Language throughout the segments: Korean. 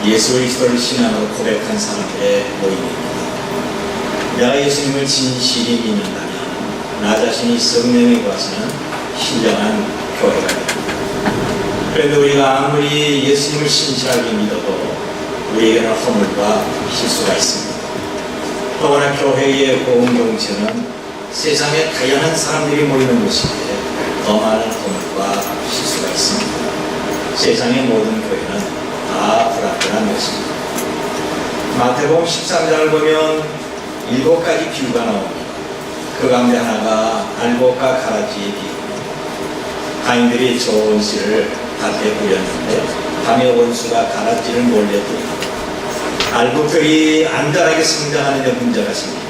예수 그리스도를 신앙으로 고백한 사람들의 모임입니다. 내가 예수님을 진실히 믿는다면 나 자신이 성령의 것은 신령한 교회가 됩니다. 그런데 우리가 아무리 예수님을 신실하게 믿어도 우리에게는 허물과 실수가 있습니다. 또한 교회의 공동체는 세상에 다양한 사람들이 모이는 곳인데 더 많은 허물과 실수가 있습니다. 세상의 모든 교회는 다 불완전한 것입니다. 마태복음 13장을 보면 7가지 비유가 나옵니다. 그 가운데 하나가 알곡과 가라지의 비유입니다. 가인들이 좋은 씨를 밭에 뿌렸는데 밤에 원수가 가라지를 몰래 뿌립니다. 알곡들이 안전하게 성장하는 데 문제가 생깁니다.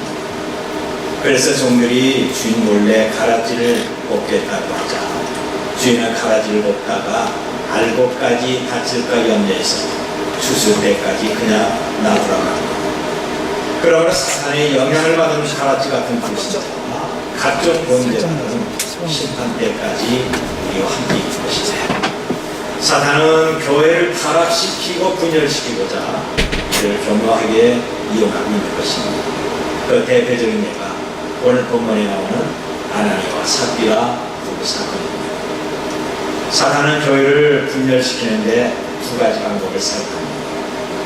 그래서 종들이 주인 몰래 가라지를 뽑겠다고 하자 주인은 가라지를 뽑다가 알곡까지 다칠까 염려해서 추수 때까지 그냥 놔두라고 합니다. 그러므로 사탄의 영향을 받은 가라지 같은 그릇은 각종 범죄는 심판 때까지 우리와 함께 있는 것이죠. 사탄은 교회를 타락시키고 분열시키고자 이를 교묘하게 이용하고 있는 것입니다. 그 대표적인 예가 오늘 본문에 나오는 아나니아와 삽비라 부부 사건입니다. 사탄은 교회를 분열시키는데 2가지 방법을 사용합니다.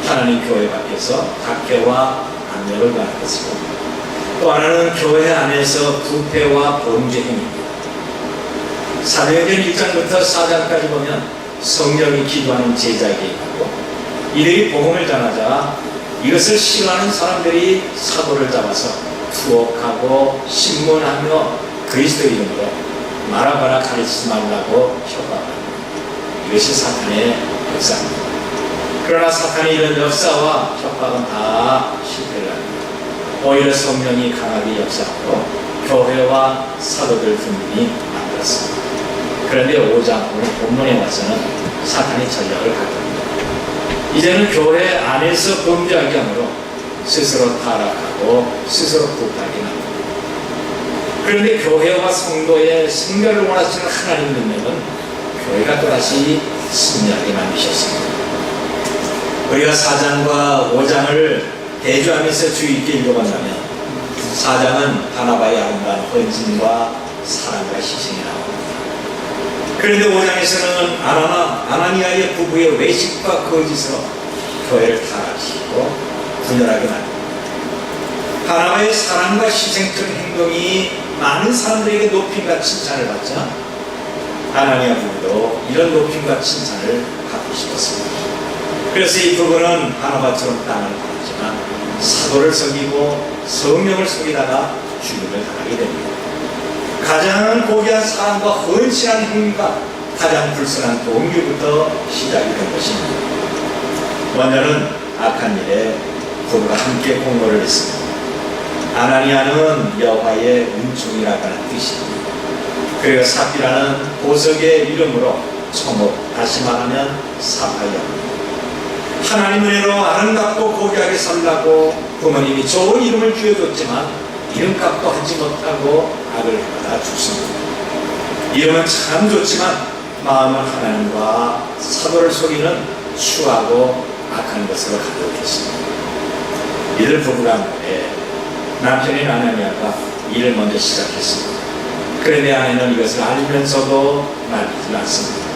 하나는 교회 밖에서 박해와 압력을 가하는 것이고 또 하나는 교회 안에서 부패와 범죄 행위입니다. 사도행전 1장부터 4장까지 보면 성령이 기도하는 제자에게 있고 이들이 복음을 전하자 이것을 싫어하는 사람들이 사도를 잡아서 투옥하고 신문하며 그리스도 이름으로 말하거나 가르치지 말라고 협박합니다. 이것이 사탄의 역사입니다. 그러나 사탄의 이런 역사와 협박은 다 실패를 합니다. 오히려 성령이 강하게 역사하고 교회와 사도들 분명히 만들었습니다. 그런데 5장 오늘 본문에 와서는 사탄의 전략을 갖습니다. 이제는 교회 안에서 범죄하게 함으로 스스로 타락하고 스스로 부패하게 합니다. 그런데 교회와 성도의 성결을 원하시는 하나님 능력은 교회가 또다시 승리하게 만드셨습니다. 우리가 4장과 5장을 대조하면서 주의 있게 읽어본다면 4장은 바나바의 아름다운 헌신과 사랑과 희생이 나옵니다. 그런데 5장에서는 아나니아의 부부의 외식과 거짓으로 교회를 타락시키고 분열하게 만듭니다. 바나바의 사랑과 희생적인 행동이 많은 사람들에게 높임과 칭찬을 받자 아나니아 부부도 이런 높임과 칭찬을 받고 싶었습니다. 그래서 이 부부는 바나바처럼 땅을 받았지만 사도를 섬기고 성령을 섬기다가 죽음을 당하게 됩니다. 가장 고귀한 사랑과 헌신한 행위가 가장 불순한 동기부터 시작이 된 것입니다. 먼저는 악한 일에 부부가 함께 공로를 했습니다. 아나니아는 여호와의 은총이라고 하는 뜻입니다. 그리고 삽비라는 보석의 이름으로 초목, 다시 말하면 사파이어입니다. 하나님 은혜로 아름답고 고귀하게 살라고 부모님이 좋은 이름을 지어줬지만 이름값도 하지 못하고 악을 받아 죽습니다. 이름은 참 좋지만 마음은 하나님과 사도를 속이는 추하고 악한 것으로 가득 했습니다. 이들 부부 가운데 남편인 아나니아가 일을 먼저 시작했습니다. 그런데 아내는 이것을 알면서도 말리지 않습니다.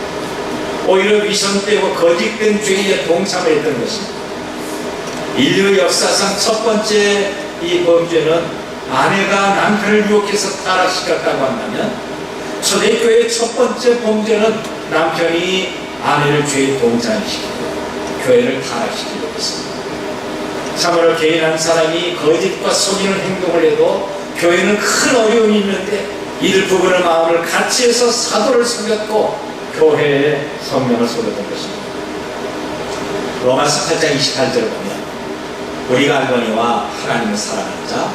오히려 위선되고 거짓된 죄에 동참을 했던 것입니다. 인류 역사상 첫 번째 이 범죄는 아내가 남편을 유혹해서 타락시켰다고 한다면 초대교회의 첫 번째 범죄는 남편이 아내를 죄에 동참시키고 교회를 타락시키려고 했습니다. 참으로 개인 한 사람이 거짓과 속이는 행동을 해도 교회는 큰 어려움이 있는데 이들 부부는 마음을 같이 해서 사도를 섬겼고 교회에 성령을 쏟았던 것입니다. 로마서 8장 28절을 보면 우리가 알거니와 하나님을 사랑하는 자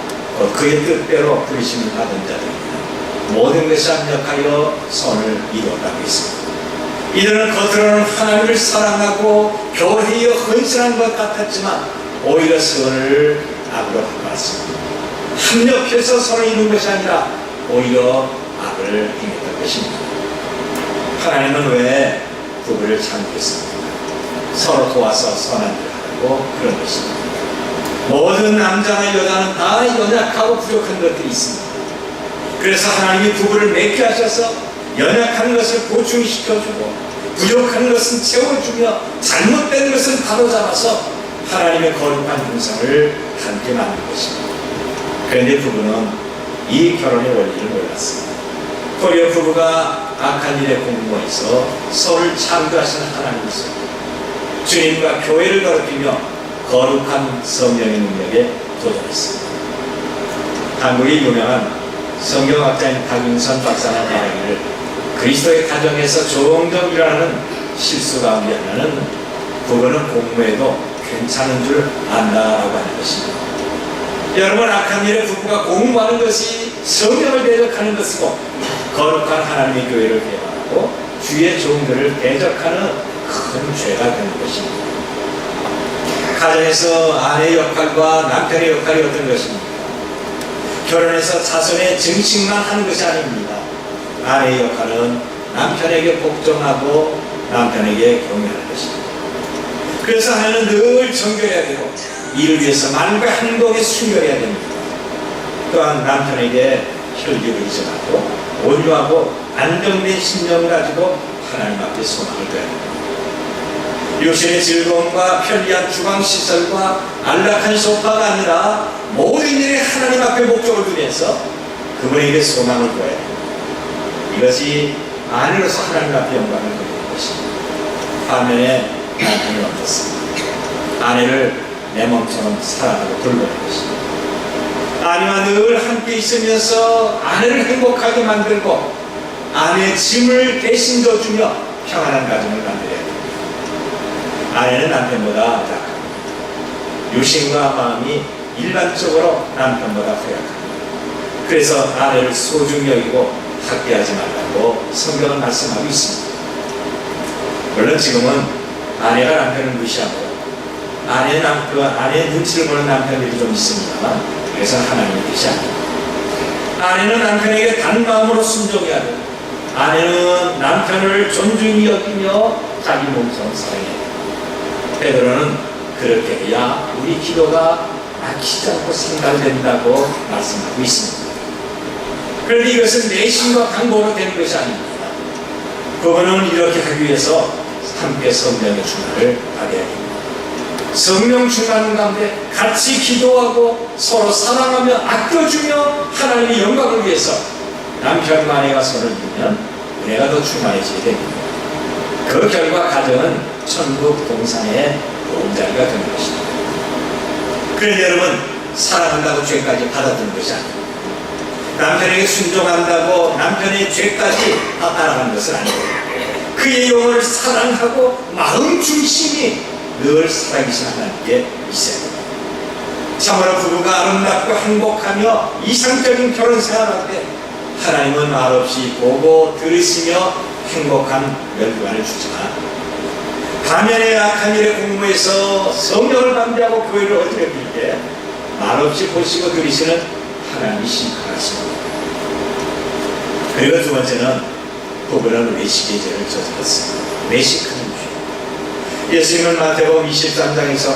그의 뜻대로 부르심을 받은 자들입니다. 모든 것이 합력하여 선을 이루었다고 했습니다. 이들은 겉으로는 하나님을 사랑하고 교회에 헌신한 것 같았지만 오히려 선을 악으로 바꿨습니다. 합력해서 선을 이룬 것이 아니라 오히려 악을 행했던 것입니다. 하나님은 왜 부부를 창조했습니까? 서로 도와서 선한 일을 바라고 그런 것입니다. 모든 남자나 여자는 다 연약하고 부족한 것들이 있습니다. 그래서 하나님이 부부를 맺게 하셔서 연약한 것을 보충시켜주고 부족한 것은 채워주며 잘못된 것은 바로잡아서 하나님의 거룩한 형상을 함께 만든 것입니다. 그런데 부부는 이 결혼의 원리를 몰랐습니다. 도리어 부부가 악한 일에 공모해서 서로를 창조하신 하나님이시죠. 주님과 교회를 더럽히며 거룩한 성령의 능력에 도전했습니다. 한국의 유명한 성경학자인 박윤선 박사는 말하기를 그리스도의 가정에서 종종 일어나는 실수 가운데 하나는 부부는 공모해도 괜찮은 줄 안다라고 하는 것입니다. 여러분, 악한 일에 부부가 공모하는 것이 성령을 대적하는 것이고 거룩한 하나님의 교회를 배반하고 주의 종들을 대적하는 큰 죄가 되는 것입니다. 가정에서 아내의 역할과 남편의 역할이 어떤 것입니까? 결혼해서 자손의 증식만 하는 것이 아닙니다. 아내의 역할은 남편에게 복종하고 남편에게 경외하는 것입니다. 그래서 아내는 늘 정결해야 되고 이를 위해서 말과 행동에 순결해야 됩니다. 또한 남편에게 혈기 부리지 말고 온유하고 안정된 심령을 가지고 하나님 앞에 소망을 둬야 됩니다. 육신의 즐거움과 편리한 주방시설과 안락한 소파가 아니라 모든 일에 하나님 앞에 목적을 두면서 그분에게 소망을 둬야 됩니다. 이것이 아내로서 하나님 앞에 영광을 돌리는 것입니다. 반면에 남편은 어떻습니까? 아내를 내 몸처럼 사랑하고 돌보는 것입니다. 아내와 늘 함께 있으면서 아내를 행복하게 만들고 아내의 짐을 대신 져주며 평안한 가정을 만들어야 됩니다. 아내는 남편보다 약합니다. 유신과 마음이 일반적으로 남편보다 허약합니다. 그래서 아내를 소중히 여기고 학대하지 말라고 성경은 말씀하고 있습니다. 물론 지금은 아내가 남편을 무시하고 아내의 눈치를 보는 남편들이 좀 있습니다만 그래서 하나님의 뜻이 아닙니다. 아내는 남편에게 단마음으로 순종해야 되고 아내는 남편을 존중히 여기며 자기 몸처럼 사랑해야 됩니다. 베드로는 그렇게 해야 우리 기도가 막히지 않고 상달된다고 말씀하고 있습니다. 그런데 이것은 내심과 강보로 되는 것이 아닙니다. 그거는 이렇게 하기 위해서 함께 성령의 충만을 받아야 됩니다. 성령 충만 가운데 같이 기도하고 서로 사랑하며 아껴주며 하나님의 영광을 위해서 남편과 아내가 서로 이루면 은혜가 더 충만해지게 됩니다. 그 결과 가정은 천국 동산의 보험자리가 되는 것입니다. 그런데 여러분, 사랑한다고 죄까지 받아들이는 것이 아닙니다. 남편에게 순종한다고 남편의 죄까지 따라가는 것은 아닙니다. 그의 영혼을 사랑하고 마음 중심이 늘 살아계신 하나님께 있어야 됩니다. 참으로 부부가 아름답고 행복하며 이상적인 결혼 생활할 때 하나님은 말없이 보고 들으시며 행복한 멸관을 주지만 반면에 악한 일에 공모해서 성령을 반대하고 교회를 어지럽힐 때 말없이 보시고 들으시는 하나님이 심판하십니다. 그리고 두 번째는 부부는 외식의 죄를 저질렀습니다. 외식하는 죄. 예수님은 마태복음 23장에서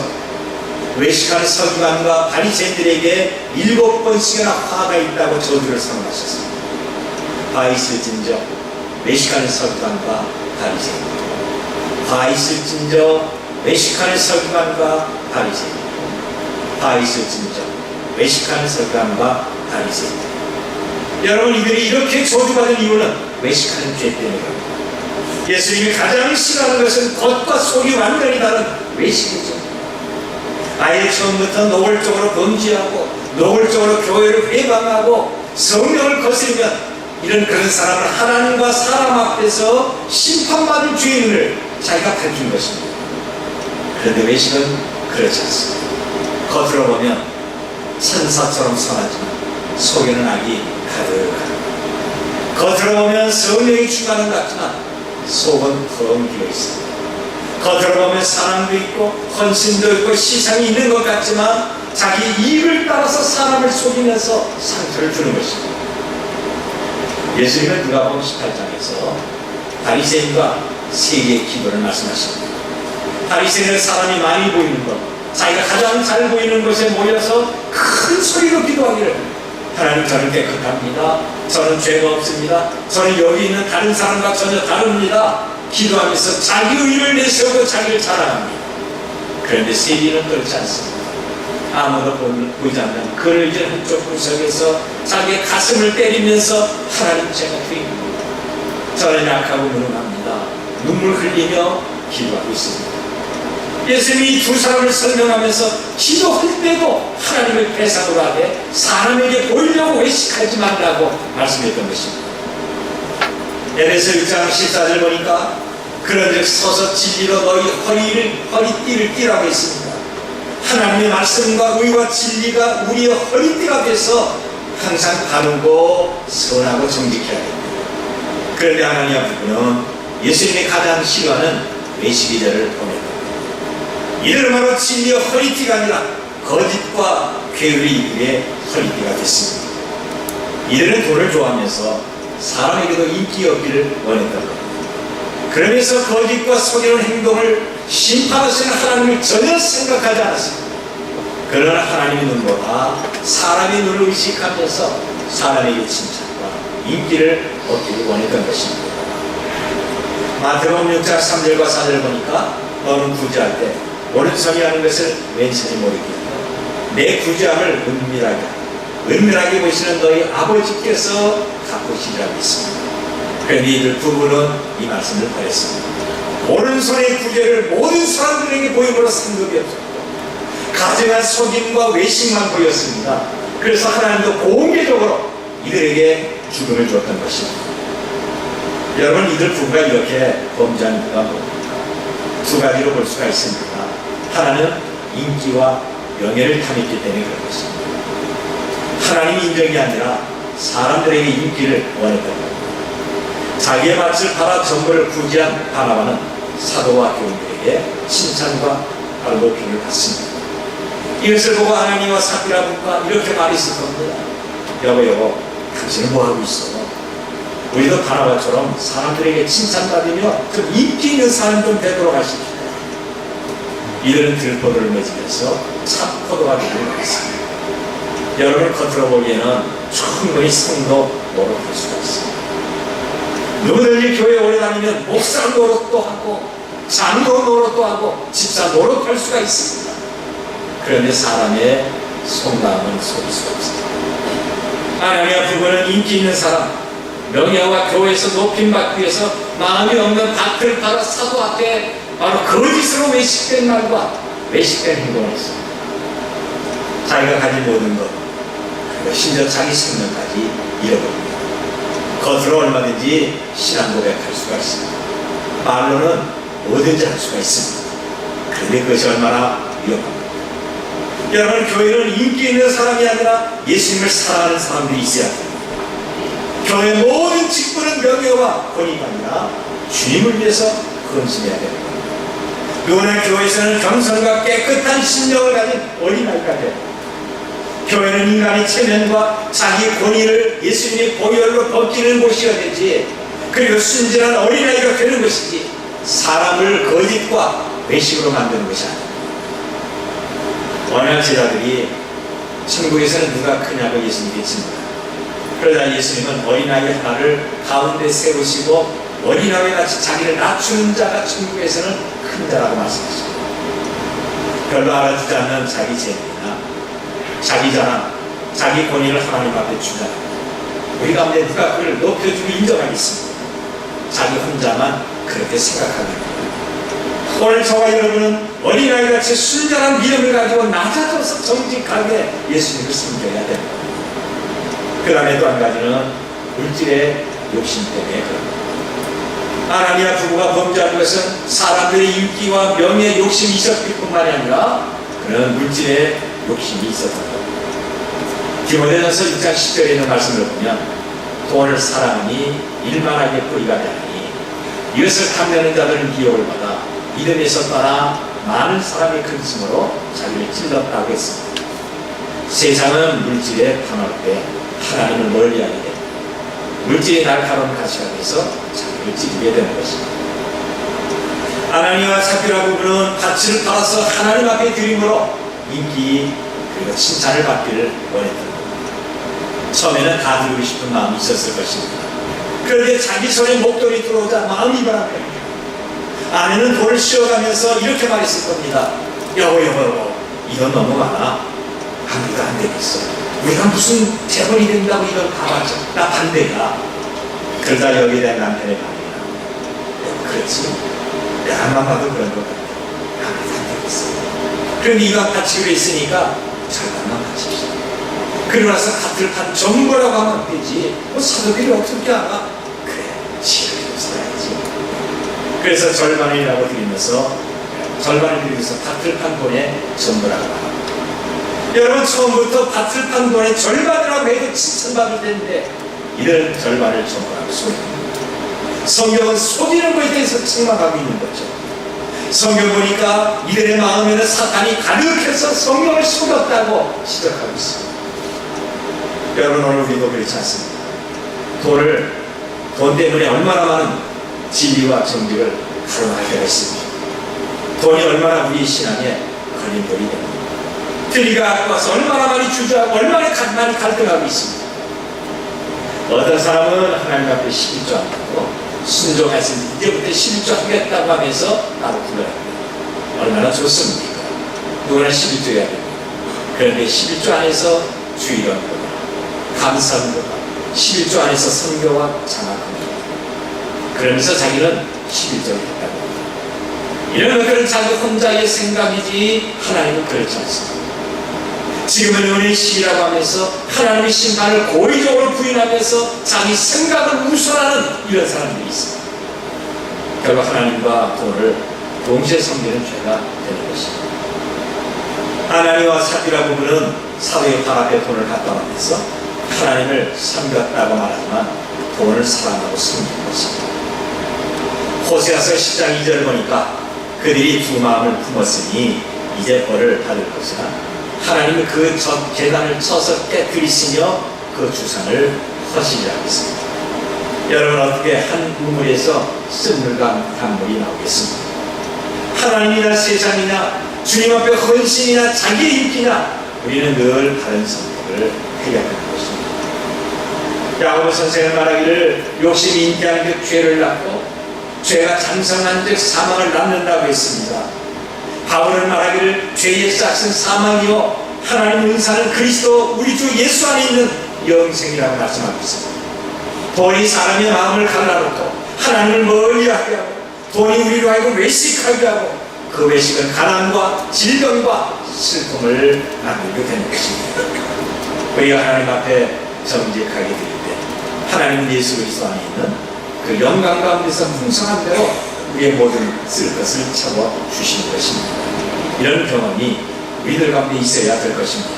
외식하는 서기관과 바리새인들에게 7번씩이나 화가 있다고 저주를 선언하셨습니다. 화 있을진저 외식하는 서기관과 바리새인, 화 있을진저 외식하는 서기관과 바리새인, 화 있을진저 외식하는 서기관과 바리새인. 여러분, 이들이 이렇게 저주받은 이유는 외식하는 죄 때문입니다. 예수님이 가장 싫어하는 것은 겉과 속이 완전히 다른 외식이죠. 아예 처음부터 노골적으로 범죄하고 노골적으로 교회를 회방하고 성령을 거스르면 이런 그런 사람은 하나님과 사람 앞에서 심판받을 죄인을 자기가 밝힌 것입니다. 그런데 외식은 그렇지 않습니다. 겉으로 보면 천사처럼 선하지만 속에는 악이 가득합니다. 겉으로 보면 성령이 충만한 것 같지만 속은 텅 비어 있습니다. 겉으로 보면 사랑도 있고 헌신도 있고 시상이 있는 것 같지만 자기 이익을 따라서 사람을 속이면서 상처를 주는 것입니다. 예수님은 누가복음 18장에서 바리새인과 세계의 기도를 말씀하십니다. 바리새인은 사람이 많이 보이는 것, 자기가 가장 잘 보이는 곳에 모여서 큰 소리로 기도하기를, 하나님 저는 깨끗합니다. 저는 죄가 없습니다. 저는 여기 있는 다른 사람과 전혀 다릅니다. 기도하면서 자기 의를 내세우고 자기를 자랑합니다. 그런데 세리는 그렇지 않습니다. 아무도 보이지 않는 그를 이제 한쪽 구석에서 자기의 가슴을 때리면서 하나님 제가 죄인입니다. 저는 약하고 무능합니다. 눈물 흘리며 기도하고 있습니다. 예수님이 두 사람을 설명하면서 기도할 때도 하나님을 대상으로 하되 사람에게 보이려고 외식하지 말라고 말씀했던 것입니다. 에베소 1장 14절 보니까 그런즉 서서 진리로 너희 허리띠를 띠라고 했습니다. 하나님의 말씀과 의와 진리가 우리의 허리띠가 돼서 항상 바르고 선하고 정직해야 됩니다. 그런데 하나님 앞에는 예수님이 가장 싫어하는 외식이자를 보냈다. 이들은 바로 진리의 허리띠가 아니라 거짓과 괴의의 허리띠가 됐습니다. 이들은 돈을 좋아하면서 사람에게도 인기 얻기를 원했던 겁니다. 그러면서 거짓과 속이는 행동을 심판하시는 하나님을 전혀 생각하지 않았습니다. 그러나 하나님의 눈보다 사람의 눈을 의식하면서 사람에게 칭찬과 인기를 얻기를 원했던 것입니다. 마태복음 6장 3절과 4절 보니까 너는 구제할 때 오른손이라는 것을 왼손이 모르겠다. 내 구제함을 은밀하게 보시는 너희 아버지께서 갚으시리라고 했습니다. 그런데 이들 두 분은 이 말씀을 버렸습니다. 오른손의 구제를 모든 사람들에게 보임으로 상급이 없었고 가증한 속임과 외식만 보였습니다. 그래서 하나님도 공개적으로 이들에게 죽음을 주었던 것입니다. 여러분, 이들 부부가 이렇게 범죄한 이유가 뭡니까? 두 가지로 볼 수가 있습니다. 하나는 인기와 명예를 탐했기 때문에 그런 것입니다. 하나님 인정이 아니라 사람들에게 인기를 원했던 겁니다. 자기의 밭을 팔아 정보를 구제한 바나바는 사도와 교인들에게 칭찬과 높임을 받습니다. 이것을 보고 하나님과 삽비라 부부가 이렇게 말했을 겁니다. 여보, 당신은 뭐하고 있어? 우리도 바나바처럼 사람들에게 칭찬받으며 좀 인기 있는 사람 좀 되도록 하십시오. 이들은 들포도를 맺으면서 참 포도가 되기를 원했습니다. 여러분, 겉으로 보기에는 충분히 성도 노릇할 수가 있습니다. 누구든지 교회에 오래 다니면 목사 노릇도 하고 장로 노릇도 하고 집사 노릇할 수가 있습니다. 그런데 사람의 속마음은 속일 수가 없습니다. 하나님의 부부는 인기 있는 사람, 명예와 교회에서 높임받기 위해서 마음이 없는 밭을 팔아 사도 앞에 바로 거짓으로 외식된 말과 외식된 행동을 했습니다. 자기가 가진 모든 것, 그리고 심지어 자기 생명까지 잃어버립니다. 겉으로 얼마든지 신앙 고백할 수가 있습니다. 말로는 뭐든지 할 수가 있습니다. 그런데 그것이 얼마나 위험합니다. 여러분, 교회는 인기 있는 사람이 아니라 예수님을 사랑하는 사람들이 있어야 합니다. 교회 모든 직분은 명예와 권위가 아니라 주님을 위해서 헌신해야 됩니다. 누구나 교회에서는 겸손과 깨끗한 심령을 가진 어린아이가 됩니다. 교회는 인간의 체면과 자기 권위를 예수님의 보혈로 벗기는 곳이어야 되지, 그리고 순진한 어린아이가 되는 것이지 사람을 거짓과 외식으로 만드는 것이 아닙니다. 어느 날 제자들이 천국에서는 누가 크냐고 예수님께 묻습니다. 그러자 예수님은 어린아이 하나를 가운데 세우시고 어린아이 같이 자기를 낮추는 자가 천국에서는 큰 자라고 말씀하십니다. 별로 알아주지 않는 자기 재능이나 자기 자랑, 자기 권위를 하나님 앞에 주장합니다. 우리 가운데 누가 그를 높여주고 인정하겠습니다. 자기 혼자만 그렇게 생각합니다. 오늘 저와 여러분은 어린아이같이 순전한 믿음을 가지고 낮아져서 정직하게 예수님을 섬겨야 됩니다. 그 다음에 또 한 가지는 물질의 욕심 때문에 그럽니다. 아나니아 부부가 범죄한 것은 사람들의 인기와 명예의 욕심이 있었을 뿐만이 아니라 그는 물질의 욕심이 있었던 겁니다. 디모데전서 6장 10절에 있는 말씀을 보면 돈을 사랑하니 일만하게 뿌리가 되나니 이것을 탐내는 자들은 미혹을 받아 믿음에서 떠나 많은 사람의 근심으로 자기를 찔렀다고 했습니다. 세상은 물질에 탐할 때 하나님을 멀리하게 됩니다. 물질의 날카로운 가시가 돼서 자기를 찌르게 되는 것입니다. 아나니와 삽비라 부부는 밭을 팔아서 하나님 앞에 드림으로 인기 그리고 칭찬을 받기를 원했던 겁니다. 처음에는 다 드리고 싶은 마음이 있었을 것입니다. 그런데 자기 손에 목돈이 들어오자 마음이 변합니다. 아내는 돈을 쉬어가면서 이렇게 말했을 겁니다. 여보 이건 너무 많아. 우리가 안 되겠어. 우리가 무슨 재벌이 된다고 이걸 가봤자 나 반대야. 그러다 여기에 대한 남편의 반응이야. 그렇지. 내가만 봐도 그런 것 같아. 우리가 안 되겠어. 그럼 이왕 같이 그래 있으니까 절반만 같이. 그러고 나서 밭을 판 전부라고 하면 되지. 뭐 사도 필요 없을 게 아마. 그래 지혜를 써야지. 그래서 절반이라고 드리면서 밭을 판 돈의 전부라고 합니다. 여러분 처음부터 밭을 판 돈의 절반이라고 해도 칭찬받을 텐데 이들은 절반을 전부라고 속입니다. 성경은 속이는 것에 대해서 책망하고 있는 거죠. 성경 보니까 이들의 마음에는 사탄이 가득해서 성경을 속였다고 지적하고 있습니다. 여러분 오늘 우리도 그렇지 않습니다. 돈 때문에 얼마나 많은 진리와 정직을 가로막을 때가 있습니다. 돈이 얼마나 우리 신앙에 걸림돌이 됩니다. 진리가 와서 얼마나 많이 주저하고 얼마나 많이 갈등하고 있습니다. 어떤 사람은 하나님 앞에 11조 한다고 순종해서 이제부터 11조 하겠다고 하면서 나도 불러합니다. 얼마나 좋습니까? 누구나 11조 해야 됩니다. 그런데 11조 안에서 주의를 합니다. 감사합니다. 11조 안에서 선교와 장학합니다. 그러면서 자기는 11조를 했다고 합니다. 이런 것들은 자기 혼자의 생각이지 하나님은 그렇지 않습니다. 지금은 은혜의 시기라고 하면서 하나님의 심판을 고의적으로 부인하면서 자기 생각을 우선하는 이런 사람들이 있습니다. 결국 하나님과 돈을 동시에 섬기는 죄가 되는 것입니다. 아나니와 삽비라 부부는 사도의 발 앞에 돈을 갖다 놓으면서 하나님을 섬겼다고 말하지만 돈을 사랑하고 섬기는 것입니다. 호세아서 10장 2절을 보니까 그들이 두 마음을 품었으니 이제 벌을 받을 것이나 하나님이 그 계단을 쳐서 깨뜨리시며 그 주상을 허시리라 했습니다. 여러분 어떻게 한 우물에서 쓴물과 단물이 나오겠습니까? 하나님이나 세상이나 주님 앞에 헌신이나 자기의 인기나 우리는 늘 다른 선택을 해야 하는 것입니다. 야고보 선생은 말하기를 욕심이 인기한 즉 죄를 낳고 죄가 장성한 즉 사망을 낳는다고 했습니다. 바울은 말하기를 죄의 싹은 사망이요 하나님의 은사는 그리스도 우리 주 예수 안에 있는 영생이라고 말씀하고 있습니다. 돈이 사람의 마음을 갈라놓고 하나님을 멀리하게 하고 돈이 우리로 하여금 외식하게 하고 그 외식은 가난과 질병과 슬픔을 만들게 되는 것입니다. 우리가 하나님 앞에 정직하게 드릴 때 하나님 예수 그리스도 안에 있는 그 영광 가운데서 풍성한 대로 우리의 모든 쓸 것을 채워 주시는 것입니다. 이런 경험이 우리들 가운데 있어야 될 것입니다.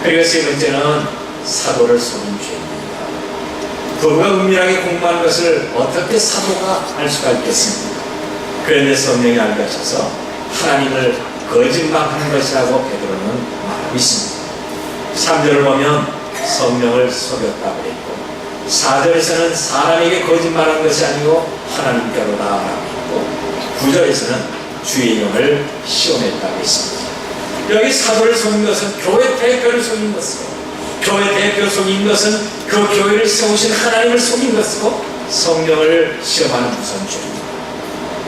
그리고 세 번째는 사도를 속인 죄입니다. 부부가 은밀하게 공부하는 것을 어떻게 사도가 알 수가 있겠습니까? 그런데 성령이 알게 하셔서 하나님을 거짓말하는 것이라고 베드로는 말하고 있습니다. 3절을 보면 성령을 속였다고 했고 4절에서는 사람에게 거짓말한 것이 아니고 하나님께로다 라고 했고 9절에서는 주의 영을 시험했다고 했습니다. 여기 사도를 속인 것은 교회 대표를 속인 것이고 교회 대표를 속인 것은 그 교회를 세우신 하나님을 속인 것이고 성령을 시험하는 우선 죄입니다.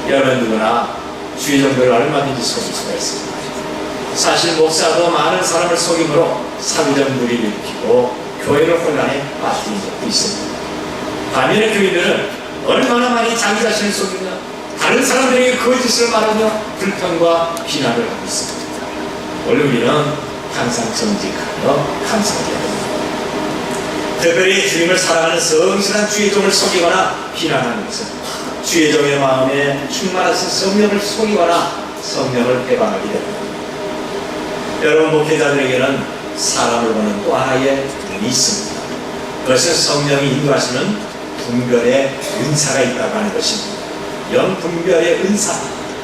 여러분 누구나 주의 정도를 얼마든지 속일 수가 있습니다. 사실 목사도 많은 사람을 속임으로 사회적 무리를 일으키고 교회를 혼란에 빠뜨린 적도 있습니다. 반면에 교인들은 얼마나 많이 자기 자신을 속이며 다른 사람들에게 거짓을 말하며 불평과 비난을 하고 있습니다. 원래 우리는 항상 정직하며 감사해야 됩니다. 특별히 주님을 사랑하는 성실한 주의 종을 속이거나 비난하는 것은 주의 종의 마음에 충만하신 성령을 속이거나 성령을 배반하게 됩니다. 여러분 목회자들에게는 사람을 보는 또 하나의 눈이 있습니다. 그것은 성령이 인도하시는 분별의 은사가 있다고 하는 것입니다. 영분별의 은사.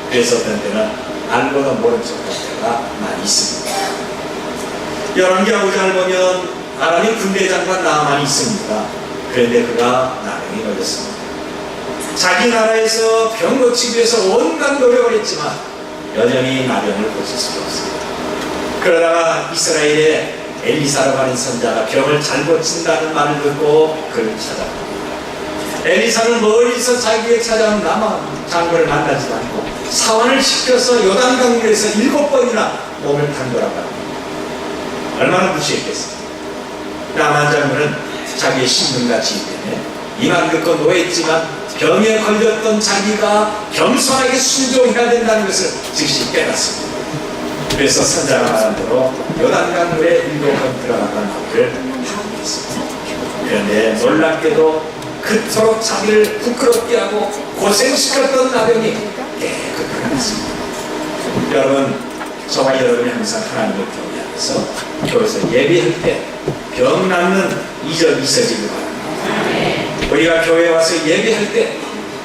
그래서 어떤 때는 알고도 모른 척할 때가 많이 있습니다. 열왕기하 5장을 보면 아람의 군대장관 나아만이 있습니다. 그런데 그가 나병에 걸렸습니다. 자기 나라에서 병 고치기 위해서 온갖 노력을 했지만 여전히 나병을 고칠 수가 없습니다. 그러다가 이스라엘의 엘리사라고 하는 선자가 병을 잘 고친다는 말을 듣고 그를 찾아갑니다. 엘리사는 멀리서 자기의 찾아온 나만 장군을 만나지도 않고 사환을 시켜서 요단강물에서 7번이나 몸을 담그라고 합니다. 얼마나 무시했겠습니까? 나만 장군은 자기의 신분과 지위 때문에 이만 듣고 노했지만 병에 걸렸던 자기가 겸손하게 순종해야 된다는 것을 즉시 깨닫습니다. 그래서 선자가 말한 대로 요단강물에 7번 들어가던 나무를 담겼습니다. 그런데 놀랍게도 그토록 자기를 부끄럽게 하고 고생시켰던 나병이 깨끗하게 났습니다. 여러분, 저와 여러분이 항상 하나님을 경외하면서 교회에서 예배할 때 병 낫는 이적 있어지길 바랍니다. 우리가 교회에 와서 예배할 때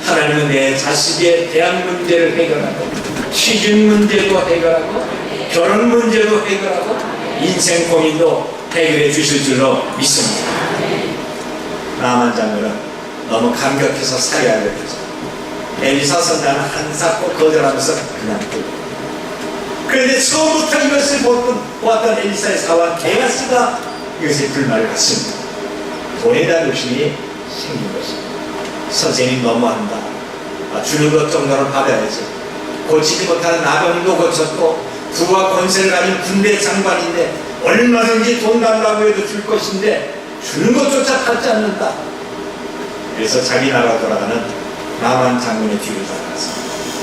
하나님은 내 자식의 대학 문제를 해결하고 취직 문제도 해결하고 결혼 문제도 해결하고 인생 고민도 해결해 주실 줄로 믿습니다. 나만 장군은 너무 감격해서 살해하려 했죠. 엘리사 선자는 한사코 거절하면서 그냥 끄고. 그런데 처음부터 이것을 보았던 엘리사의 사원 게하시가 이것에 불만을 갖습니다. 돈에 대한 욕심이 생긴 것입니다. 선생님 너무한다. 주는 것 정도는 받아야지. 고치지 못하는 나병도 고쳤고 부와 권세를 가진 군대 장관인데 얼마든지 돈 달라고 해도 줄 것인데 주는 것조차 받지 않는다. 그래서 자기 나라 돌아가는 나만 장군의 뒤를 따라가서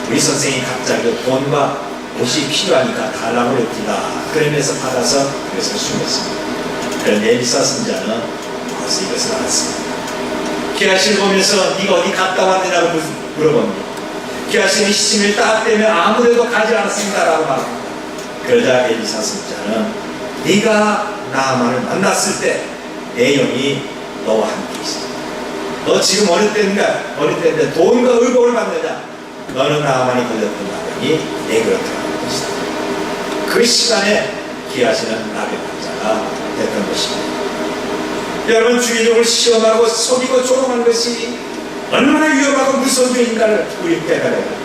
우리 선생이 갑자기 돈과 옷이 필요하니까 달라고 했다. 그러면서 받아서 그것을 숨겼습니다. 그런데 엘리사 선자는 벌써 이것을 알았습니다. 게하시를 보면서 네가 어디 갔다 왔느냐고 물어봅니다. 게하시는 시침을 딱 떼면 아무데도 가지 않았습니다 라고 말합니다. 그러자 엘리사 선자는 네가 나아만을 만났을 때 내 영이 너와 함께 있어. 너 지금 어느 때인데 돈과 의복을 받느냐? 너는 나아만이 걸렸던 나병이 내 곁으로 가는 것이다. 그 시간에 게하시는 나병 환자가 됐던 것입니다. 여러분, 주기적으로 시험하고 속이고 조롱한 것이 얼마나 위험하고 무서운 죄인가를 우리 깨달아야 합니다.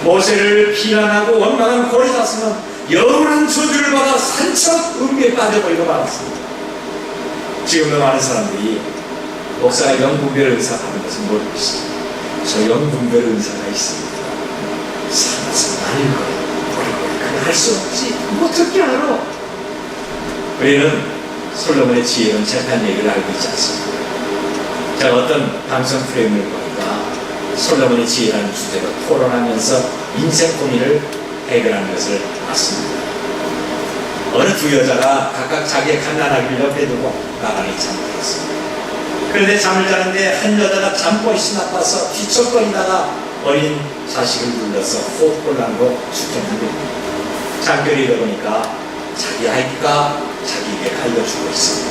모세를 비난하고 원망한 고리다스는 영원한 저주를 받아 산처럼 음비에 빠져버리고 말았습니다. 지금도 많은 사람들이 목사가 영분별 은사 받는 것을 모르고 있습니다. 저 영분별 은사가 있습니다. 살아서 아닐 거예요. 그걸 할 수 없지. 어떻게 알아? 우리는 솔로몬의 지혜로운 재판 얘기를 알고 있지 않습니다. 제가 어떤 방송 프레임을 보니까 솔로몬의 지혜라는 주제로 토론하면서 인생 고민을 해결하는 것을 봤습니다. 어느 두 여자가 각각 자기의 갓난아기를 옆에 두고 나란히 잠을 잤습니다. 그런데 잠을 자는데 한 여자가 잠버릇이 나빠서 뒤척거리다가 어린 자식을 눌러서 호흡곤란으로 죽게 만듭니다. 잠결이 일어보니까 자기 아이가 자기에게 갈려 죽어 있습니다.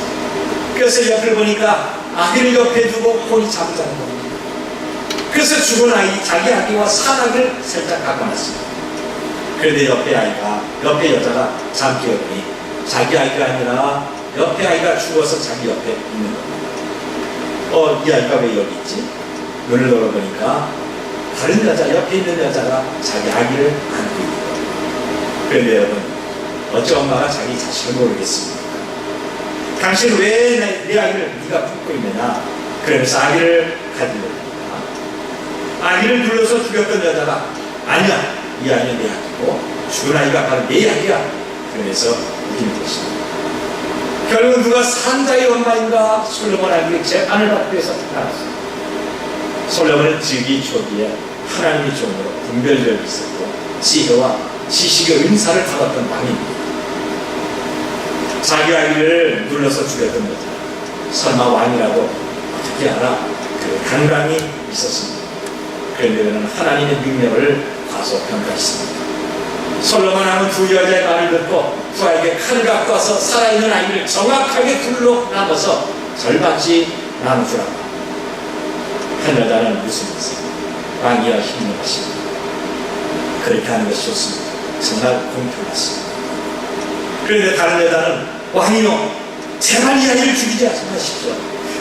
그래서 옆을 보니까 아기를 옆에 두고 혼이 잠을 자는 겁니다. 그래서 죽은 아이, 자기 아기와 산아기를 살짝 가꿔놨습니다. 그런데 옆에 여자가 잠 깨어보니 자기 아이가 아니라 옆에 아이가 죽어서 자기 옆에 있는 겁니다. 이 아이가 왜 여기 있지? 눈을 열어보니까 다른 여자, 옆에 있는 여자가 자기 아기를 안고 있는 겁니다. 그런데 여러분, 어찌 엄마가 자기 자식을 모르겠습니까? 당신 왜 내 아기를 네가 품고 있느냐? 그러면서 아기를 가지고 있다. 아기를 눌러서 죽였던 여자가 아니야, 이 아이는 내 아기고 죽은 아이가 바로 내 아기야. 그러면서 이기는 것입니다. 결국 누가 산자의 엄마인가? 솔로몬 아기를 재판을 받기 위해서 나왔습니다. 솔로몬은 즉위 초기에 하나님의 종으로 분별력이 있었고 지혜와 지식의 은사를 받았던 왕입니다. 자기 아기를 눌러서 죽였던 거죠. 설마 왕이라고 어떻게 알아? 그 강감이 있었습니다. 그런데 그는 하나님의 능력을 과소평가했습니다. 솔로몬은 두 여자의 말을 듣고 두 아이에게 칼을 갖고 와서 살아있는 아이를 정확하게 둘로 나눠서 절반씩 나눠주라고. 한 여자는 무슨 뜻이에요? 왕이야 힘든 것입니다. 그렇게 하는 것이 좋습니다. 정말 공평하습니다. 그런데 다른 여자는 왕이요, 제발 이 아이를 죽이지 마십시오.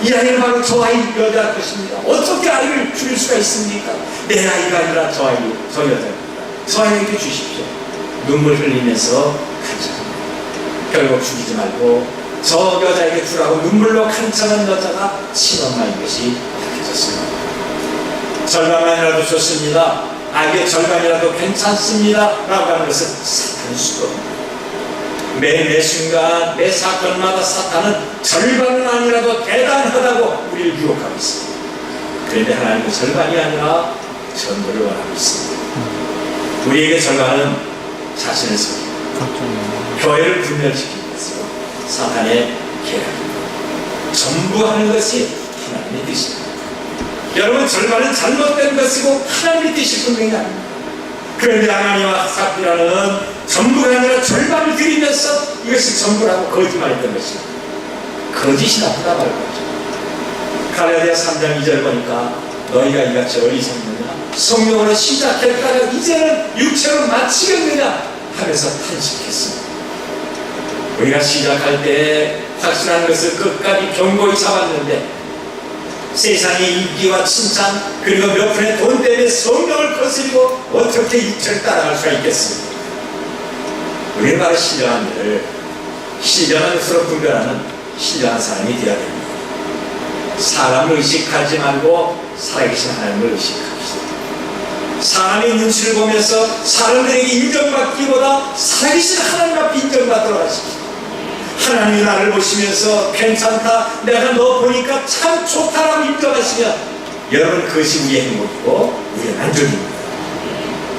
이 아이는 바로 저 아이 여자 것입니다. 어떻게 아이를 죽일 수가 있습니까? 내 아이가 아니라 저 여자입니다. 저 아이에게 주십시오. 눈물 흘리면서 간청합니다. 결국 죽이지 말고 저 여자에게 주라고 눈물로 간청한 여자가 친엄마인 것이 밝혀졌습니다. 절반만이라도 좋습니다. 아이의 절반이라도 괜찮습니다. 라고 하는 것은 사탄의 수법입니다. 매 순간 매 사건마다 사탄은 절반은 아니라도 대단하다고 우리를 유혹하고 있습니다. 그런데 하나님은 절반이 아니라 전부를 원하고 있습니다. 우리에게 절반은 자신을 섬기고 교회를 분열시키기 위해서 사탄의 계략입니다. 전부 하는 것이 하나님의 뜻입니다. 여러분, 절반은 잘못된 것이고 하나님의 뜻이 분명히 아닙니다. 그런데 하나님과 삽비라는 전부가 아니라 절반을 드리면서 이것이 전부라고 거짓말했던 것입니다. 거짓이 나쁘다 말이죠. 갈라디아 3장 2절 보니까 너희가 이같이 어리석느냐, 성령으로 시작했다가 이제는 육체로 마치겠느냐 하면서 탄식했습니다. 우리가 시작할 때 확신한 것을 끝까지 견고히 잡았는데 세상의 인기와 칭찬 그리고 몇 푼의 돈 때문에 성령을 거스리고 어떻게 육체를 따라갈 수가 있겠습니까? 우리는 바로 신령한 일을 신령한 것으로 분별하는 신령한 사람이 되어야 됩니다. 사람을 의식하지 말고 살아계신 하나님을 의식합시다. 사람의 눈치를 보면서 사람들에게 인정받기보다 살아계신 하나님 앞에 인정받도록 하십시오. 하나님이 나를 보시면서 괜찮다, 내가 너 보니까 참 좋다라고 인정하시면 여러분 그것이 우리의 행복이고 우리의 만족입니다.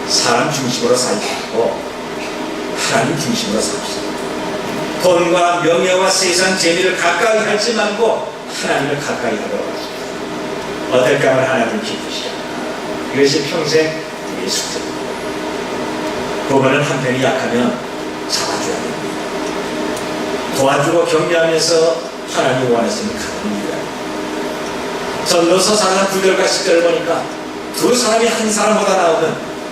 사람 중심으로 살지 말고 하나님 중심으로 삽시다. 돈과 명예와 세상 재미를 가까이 하지 말고 하나님을 가까이 하도록 하십시오. 어떨까 하면 하나님을 기쁘시게 합니다. 이것이 평생 우리의 숙제입니다. 부모는 한편이 약하면 잡아줘야 됩니다. 도와주고 격려하면서 하나님 원하시는 가는 일이다. 전도서 4장 9절과 10절을 보니까 두 사람이 한 사람보다 나오면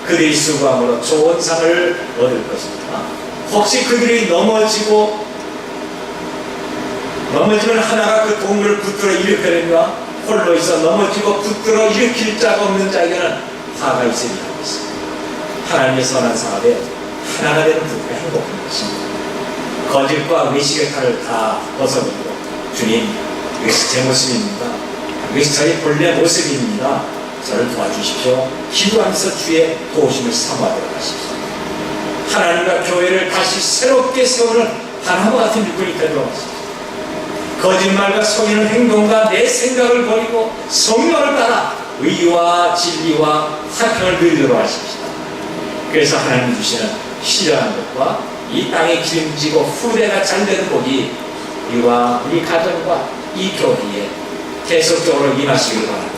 그들의 수고함으로 좋은 상을 얻을 것입니다. 혹시 그들이 넘어지면 하나가 그 동물을 붙들어 일으켜내며 홀로 있어 넘어지고 붙들어 일으킬 자가 없는 자에게는 화가 있으리 하고 있습니다. 하나님의 선한 사업에 하나가 되는 부부가 행복한 것입니다. 거짓과 외식의 칼을 다 벗어버리고 주님, 이것이 제 모습입니다. 이것이 저희 본래 모습입니다. 저를 도와주십시오. 기도하면서 주의 도우심을 사모하도록 하십시오. 하나님과 교회를 다시 새롭게 세우는 바나바 같은 육군이 되도록 하십시오. 거짓말과 속이는 행동과 내 생각을 버리고 성령을 따라 의와 진리와 화평을 누리도록 하십시오. 그래서 하나님 주시는 신령한 것과 이 땅에 기름지고 후대가 잘 되는 복이 우리와 우리 가정과 이 교회에 계속적으로 임하시길 바랍니다.